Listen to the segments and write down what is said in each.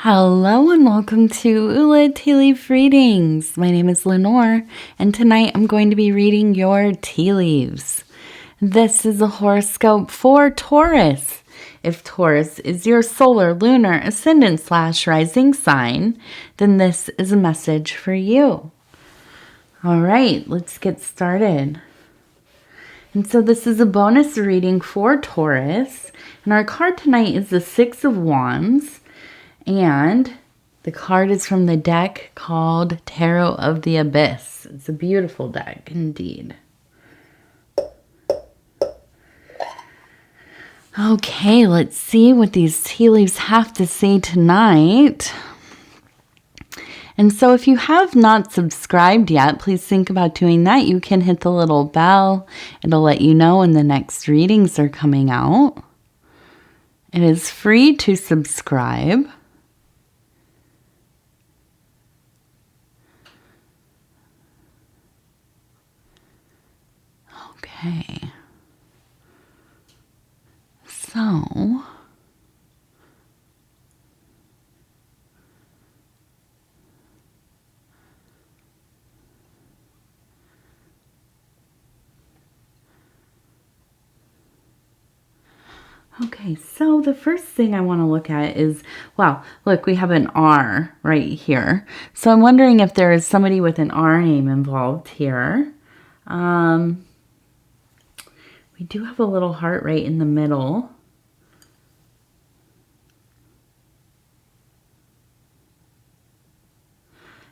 Hello and welcome to Ula Tea Leaf Readings. My name is Lenor, and tonight I'm going to be reading your tea leaves. This is a horoscope for Taurus. If Taurus is your solar, lunar, ascendant/rising sign, then this is a message for you. All right, let's get started. And so this is a bonus reading for Taurus, and our card tonight is the Six of Wands. And the card is from the deck called Tarot of the Abyss. It's a beautiful deck indeed. Okay, let's see what these tea leaves have to say tonight. And so if you have not subscribed yet, please think about doing that. You can hit the little bell. It'll let you know when the next readings are coming out. It is free to subscribe. Okay, so the first thing I want to look at is, wow, look, we have an R right here. So I'm wondering if there is somebody with an R name involved here. We do have a little heart right in the middle.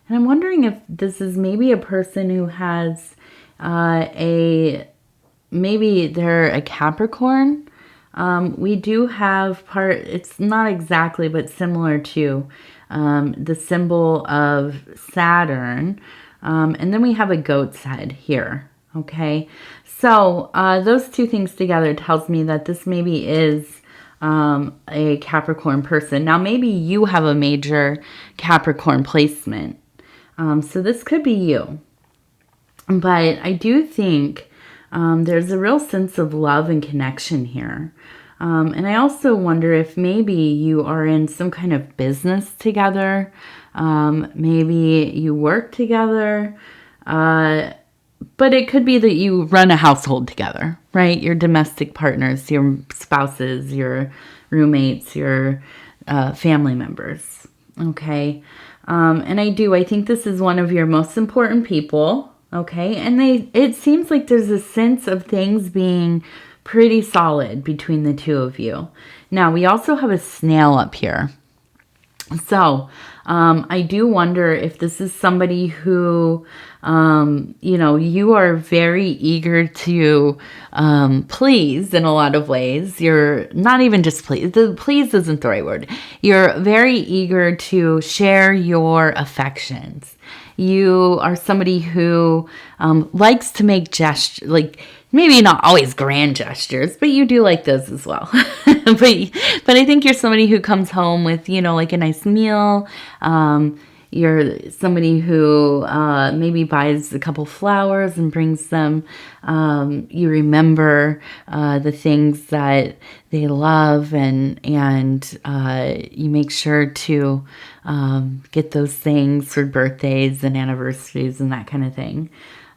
And I'm wondering if this is maybe a person who has maybe they're a Capricorn. We do have it's not exactly, but similar to the symbol of Saturn. And then we have a goat's head here. Okay, so those two things together tells me that this maybe is a Capricorn person. Now, maybe you have a major Capricorn placement. So this could be you. But I do think there's a real sense of love and connection here. And I also wonder if maybe you are in some kind of business together. Maybe you work together. But it could be that you run a household together, right? Your domestic partners, your spouses, your roommates, your family members, okay? And I think this is one of your most important people, okay? And it seems like there's a sense of things being pretty solid between the two of you. Now, we also have a snail up here. So I do wonder if this is somebody who, you are very eager to please in a lot of ways. You're not even just please. Please isn't the right word. You're very eager to share your affections. You are somebody who likes to make gestures, like maybe not always grand gestures, but you do like those as well. but I think you're somebody who comes home with, like a nice meal. You're somebody who maybe buys a couple flowers and brings them. You remember the things that they love, and you make sure to get those things for birthdays and anniversaries and that kind of thing.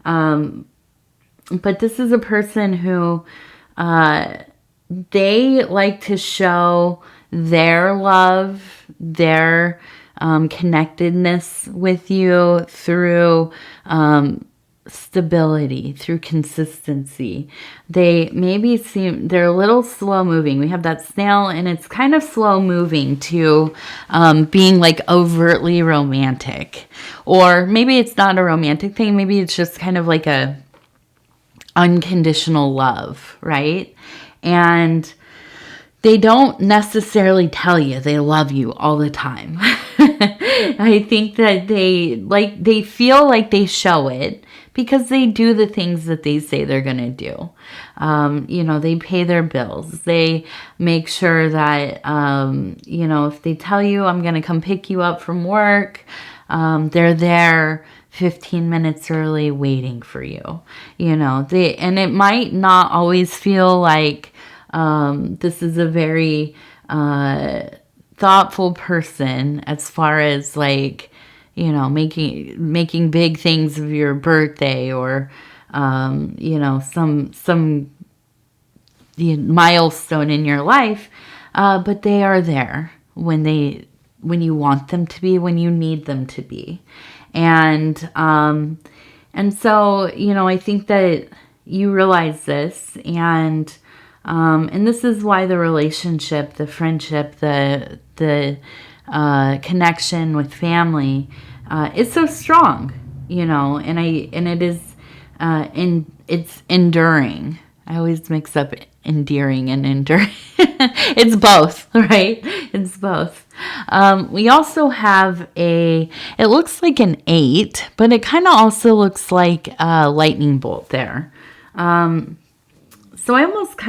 But this is a person who they like to show their love, their connectedness with you through stability, through consistency. They maybe they're a little slow moving. We have that snail, and it's kind of slow moving to being like overtly romantic. Or maybe it's not a romantic thing. Maybe it's just kind of like a unconditional love, right? And they don't necessarily tell you they love you all the time. I think that they feel like they show it because they do the things that they say they're going to do. They pay their bills. They make sure that, if they tell you, I'm going to come pick you up from work, they're there 15 minutes early waiting for you. And it might not always feel like this is a very thoughtful person as far as like, you know, making big things of your birthday, or you know, some milestone in your life, but they are there when you want them to be, when you need them to be. And so, you know, I think that you realize this, and this is why the relationship, the friendship, the connection with family is so strong, you know, and it is it's enduring. I always mix up endearing and enduring. It's both, right? It's both. We also have it looks like an 8, but it kind of also looks like a lightning bolt there. So I almost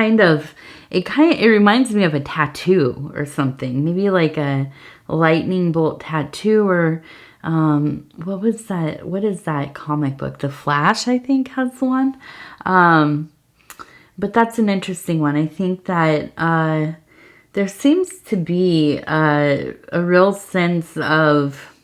it reminds me of a tattoo or something. Maybe like a lightning bolt tattoo, or what was that? What is that comic book? The Flash, I think, has one. But that's an interesting one. I think that there seems to be a real sense of,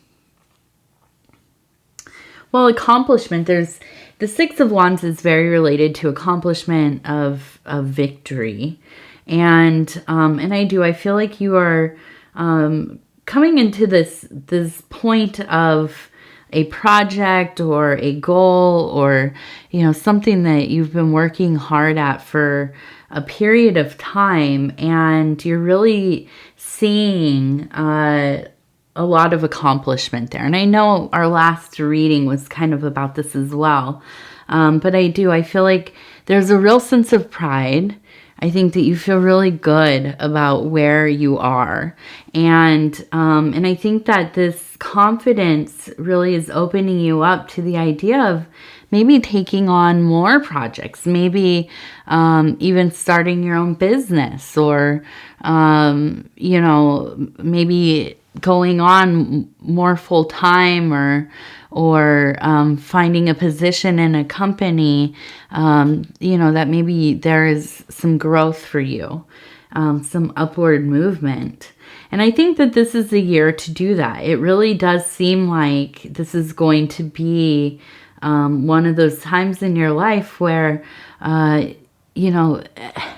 well, accomplishment. There's the Six of Wands is very related to accomplishment of victory, and I feel like you are coming into this point of a project or a goal, or, you know, something that you've been working hard at for a period of time, and you're really seeing a lot of accomplishment there. And I know our last reading was kind of about this as well. But I feel like there's a real sense of pride. I think that you feel really good about where you are. And I think that this confidence really is opening you up to the idea of maybe taking on more projects, maybe even starting your own business, or, you know, maybe going on more full time, or finding a position in a company, you know, that maybe there is some growth for you, some upward movement. And I think that this is the year to do that. It really does seem like this is going to be one of those times in your life where, you know,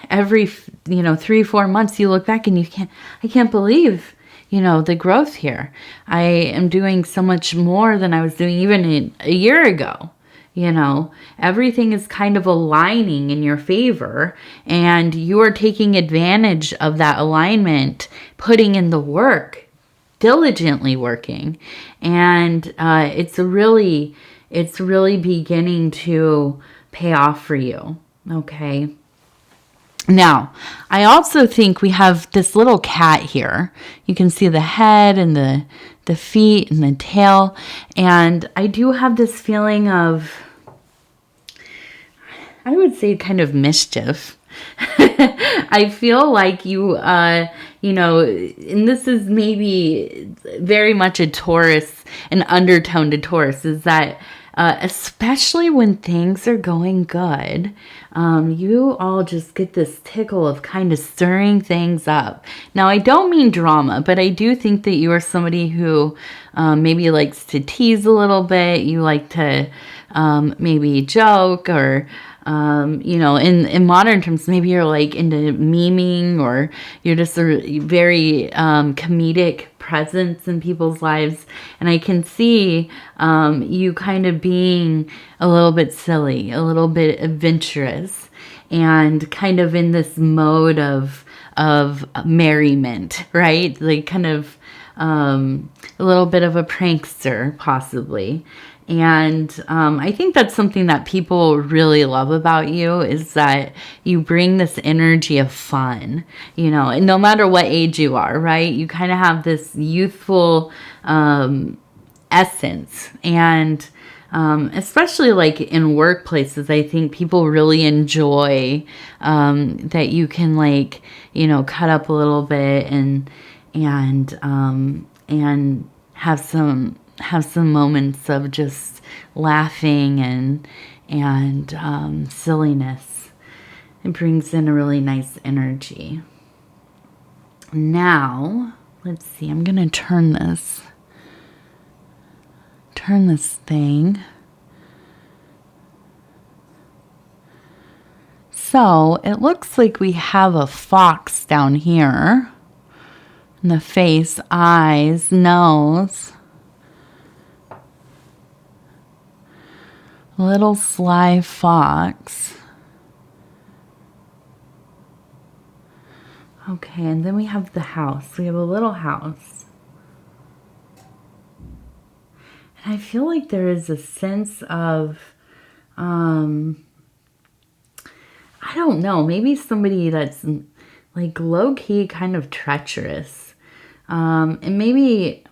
every, you know, 3-4 months you look back and I can't believe, you know, the growth here. I am doing so much more than I was doing even a year ago. You know, everything is kind of aligning in your favor, and you are taking advantage of that alignment, putting in the work, diligently working. And it's really beginning to pay off for you. Okay. Now, I also think we have this little cat here. You can see the head and the feet and the tail. And I do have this feeling of, I would say, kind of mischief. I feel like you know, and this is maybe very much a Taurus, an undertone to Taurus, is that especially when things are going good, you all just get this tickle of kind of stirring things up. Now, I don't mean drama, but I do think that you are somebody who maybe likes to tease a little bit. You like to maybe joke, or you know, in modern terms, maybe you're like into memeing, or you're just a very comedic presence in people's lives. And I can see you kind of being a little bit silly, a little bit adventurous, and kind of in this mode of merriment, right? Like kind of a little bit of a prankster, possibly. And I think that's something that people really love about you, is that you bring this energy of fun, you know, and no matter what age you are, right? You kind of have this youthful essence. And especially like in workplaces, I think people really enjoy that you can, like, you know, cut up a little bit and have some moments of just laughing and silliness. It brings in a really nice energy. Now, Let's see, I'm going to turn this thing. So it looks like we have a fox down here. In the face, eyes, nose. Little sly fox. Okay, and then we have the house. We have a little house. And I feel like there is a sense of, I don't know, maybe somebody that's like low-key kind of treacherous. And maybe,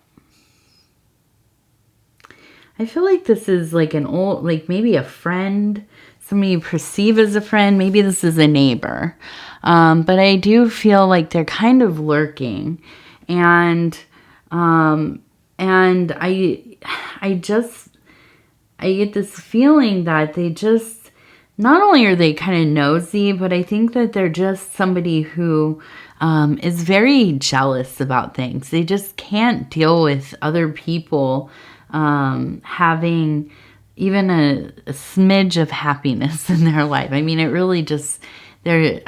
I feel like this is like an old, like maybe a friend, somebody you perceive as a friend. Maybe this is a neighbor. But I do feel like they're kind of lurking. And I get this feeling that they just, not only are they kind of nosy, but I think that they're just somebody who is very jealous about things. They just can't deal with other people having even a smidge of happiness in their life. I mean, it really just, it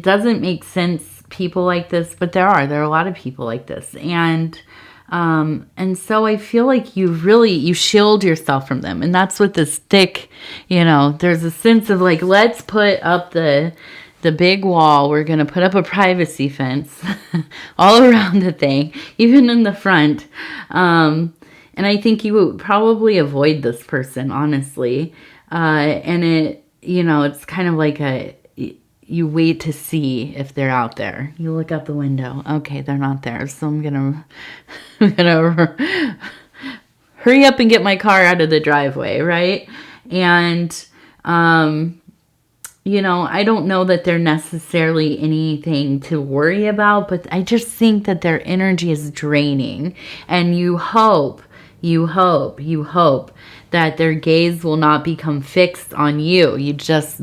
doesn't make sense, people like this, but there are a lot of people like this. And so I feel like you shield yourself from them. And that's what this thick, there's a sense of like, let's put up the big wall. We're going to put up a privacy fence all around the thing, even in the front. And I think you would probably avoid this person, honestly. And it's kind of like you wait to see if they're out there. You look out the window. Okay, they're not there. So I'm gonna hurry up and get my car out of the driveway, right? And I don't know that they're necessarily anything to worry about, but I just think that their energy is draining. And you hope that their gaze will not become fixed on you. You just,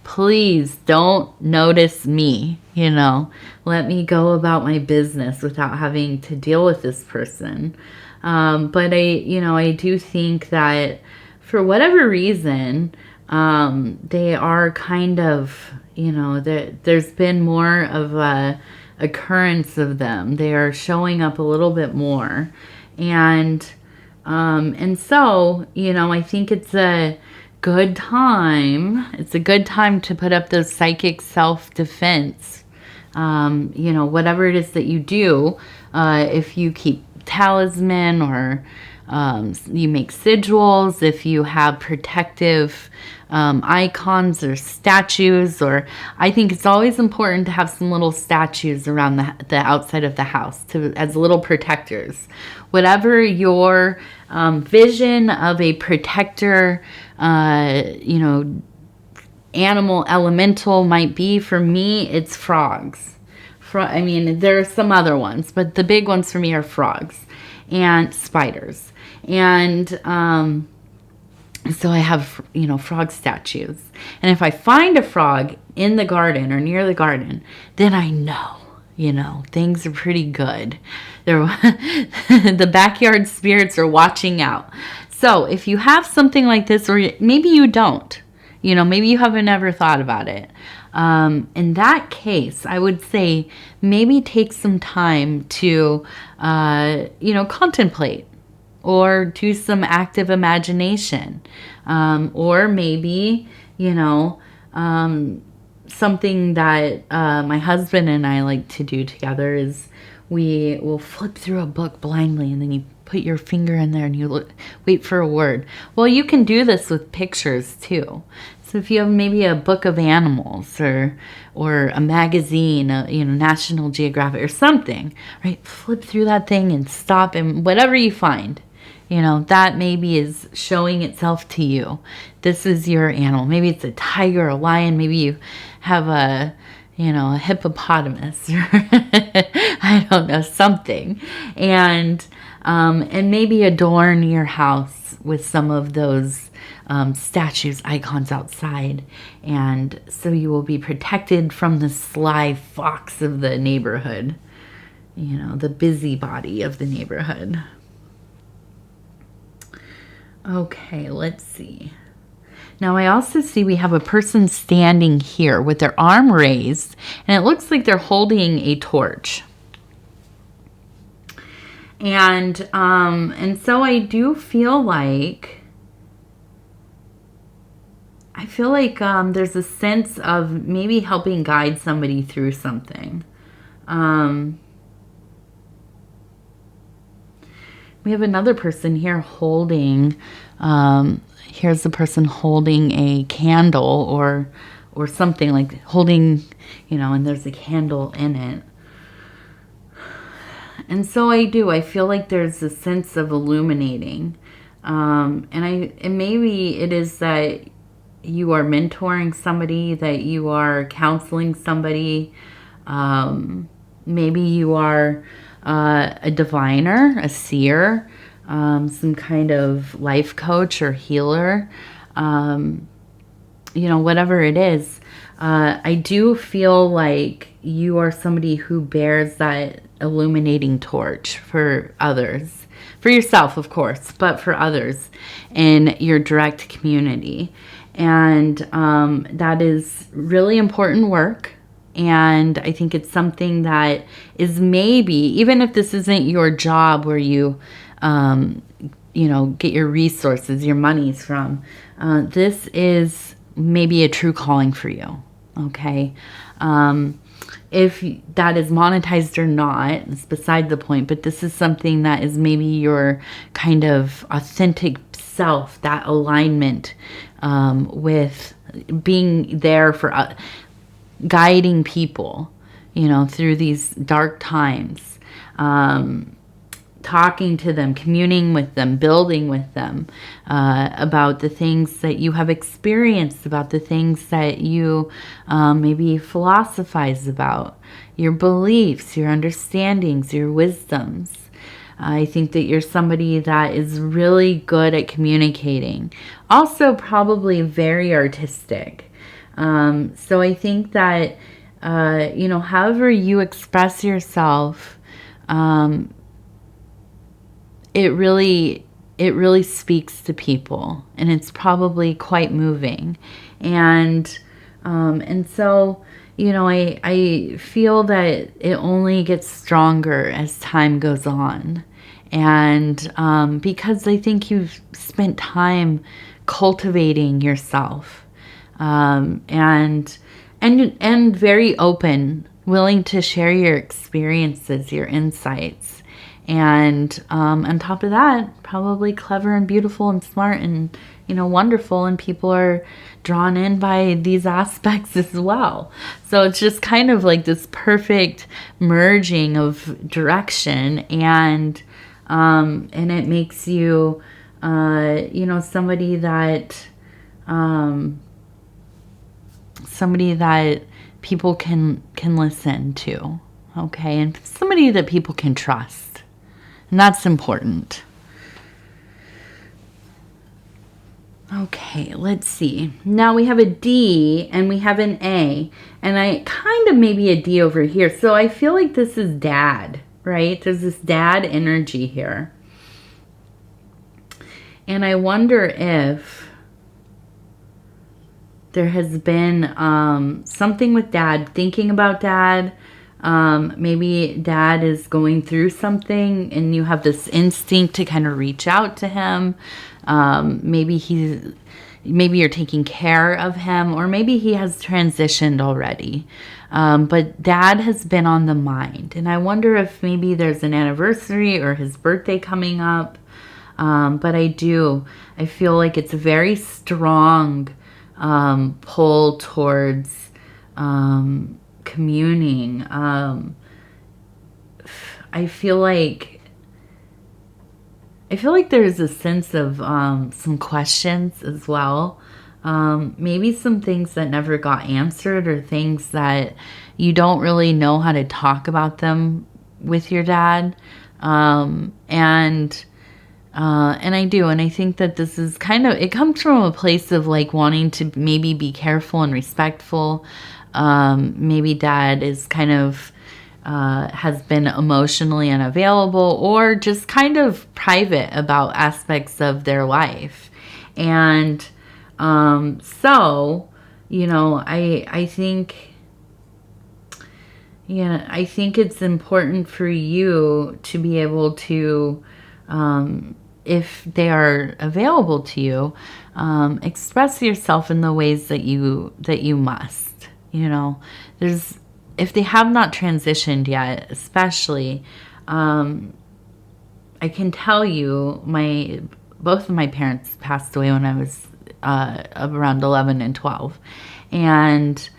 please don't notice me, let me go about my business without having to deal with this person. But I do think that for whatever reason, they are kind of, there's been more of a occurrence of them. They are showing up a little bit more. And so, I think it's a good time. It's a good time to put up those psychic self-defense. Whatever it is that you do, if you keep talisman or you make sigils, if you have protective icons or statues, or I think it's always important to have some little statues around the outside of the house as little protectors. Whatever your vision of a protector, animal elemental might be. For me, it's frogs. There are some other ones, but the big ones for me are frogs and spiders. And so I have, frog statues. And if I find a frog in the garden or near the garden, then I know, things are pretty good. The backyard spirits are watching out. So if you have something like this, or maybe you don't, maybe you haven't ever thought about it. In that case, I would say maybe take some time to, contemplate or do some active imagination. Or maybe, something that my husband and I like to do together is we will flip through a book blindly, and then you put your finger in there and you wait for a word. Well, you can do this with pictures too. So if you have maybe a book of animals or a magazine, National Geographic or something, right? Flip through that thing and stop, and whatever you find, that maybe is showing itself to you. This is your animal. Maybe it's a tiger, a lion. Maybe you have a hippopotamus, or I don't know, something. And maybe adorn your house with some of those statues, icons outside. And so you will be protected from the sly fox of the neighborhood. you know, the busybody of the neighborhood. Okay, let's see. Now I also see we have a person standing here with their arm raised, and it looks like they're holding a torch. And so I do feel like there's a sense of maybe helping guide somebody through something. We have another person here holding, here's the person holding a candle or something, like holding, you know, and there's a candle in it. And so I feel like there's a sense of illuminating. And maybe it is that you are mentoring somebody, that you are counseling somebody. Maybe you are a diviner, a seer, some kind of life coach or healer, you know, whatever it is. I do feel like you are somebody who bears that illuminating torch for others, for yourself, of course, but for others in your direct community. And that is really important work. And I think it's something that is maybe, even if this isn't your job where you, you know, get your resources, your monies from, this is maybe a true calling for you. Okay. If that is monetized or not, it's beside the point, but this is something that is maybe your kind of authentic self, that alignment with being there for guiding people, you know, through these dark times, talking to them, communing with them, building with them about the things that you have experienced, about the things that you maybe philosophize about, your beliefs, your understandings, your wisdoms. I think that you're somebody that is really good at communicating. Also, probably very artistic. So I think that, you know, however you express yourself, it really speaks to people, and it's probably quite moving. And so, you know, I feel that it only gets stronger as time goes on. And because I think you've spent time cultivating yourself, and very open, willing to share your experiences, your insights. And on top of that, probably clever and beautiful and smart and, you know, wonderful. And people are drawn in by these aspects as well. So it's just kind of like this perfect merging of direction. And it makes you, you know, somebody that people can listen to. Okay. And somebody that people can trust. And that's important. Okay, let's see. Now we have a D and we have an A. And I kind of maybe a D over here. So I feel like this is dad, right? There's this dad energy here. And I wonder if there has been something with dad, thinking about dad. Maybe dad is going through something and you have this instinct to kind of reach out to him. Maybe you're taking care of him, or maybe he has transitioned already. But dad has been on the mind. And I wonder if maybe there's an anniversary or his birthday coming up. But I feel like it's a very strong pull towards communing. I feel like there's a sense of some questions as well. Maybe some things that never got answered, or things that you don't really know how to talk about them with your dad. And I do. And I think that this is it comes from a place of like wanting to maybe be careful and respectful. Maybe dad is kind of has been emotionally unavailable or just kind of private about aspects of their life. And so, you know, I think, yeah, I think it's important for you to be able to, if they are available to you, express yourself in the ways that you must. You know, if they have not transitioned yet, especially, I can tell you, both of my parents passed away when I was around 11 and 12, and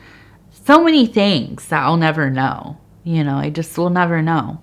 so many things that I'll never know. You know, I just will never know.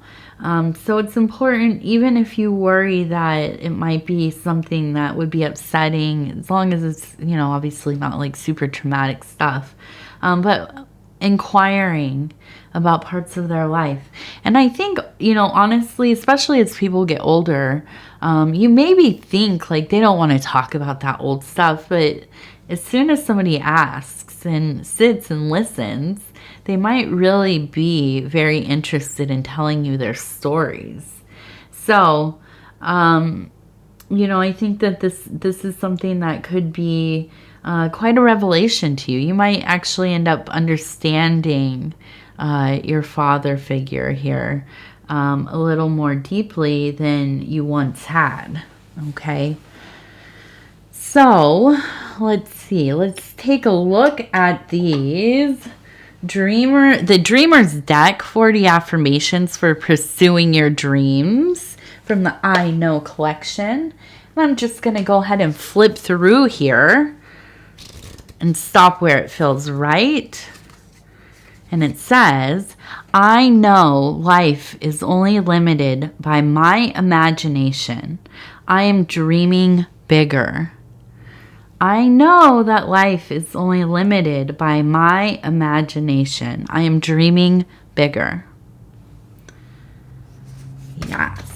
So it's important, even if you worry that it might be something that would be upsetting, as long as it's, you know, obviously not like super traumatic stuff, but inquiring about parts of their life. And I think, you know, honestly, especially as people get older, you maybe think like they don't want to talk about that old stuff, but as soon as somebody asks and sits and listens, they might really be very interested in telling you their stories. So, you know, I think that this is something that could be quite a revelation to you. You might actually end up understanding your father figure here a little more deeply than you once had. Okay. So, let's see. Let's take a look at these. The Dreamer's Deck, 40 Affirmations for Pursuing Your Dreams from the I Know collection. And I'm just going to go ahead and flip through here and stop where it feels right. And it says, I know life is only limited by my imagination. I am dreaming bigger. I know that life is only limited by my imagination. I am dreaming bigger. Yes.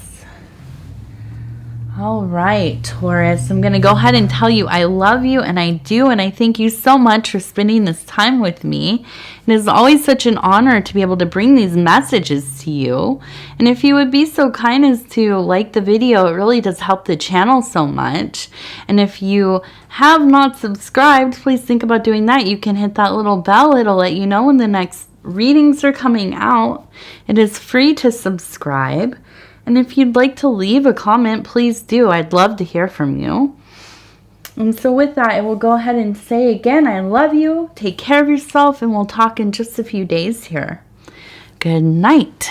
All right, Taurus, I'm going to go ahead and tell you I love you, and I do, and I thank you so much for spending this time with me. It is always such an honor to be able to bring these messages to you. And if you would be so kind as to like the video, it really does help the channel so much. And if you have not subscribed, please think about doing that. You can hit that little bell. It'll let you know when the next readings are coming out. It is free to subscribe. And if you'd like to leave a comment, please do. I'd love to hear from you. And so with that, I will go ahead and say again, I love you. Take care of yourself, and we'll talk in just a few days here. Good night.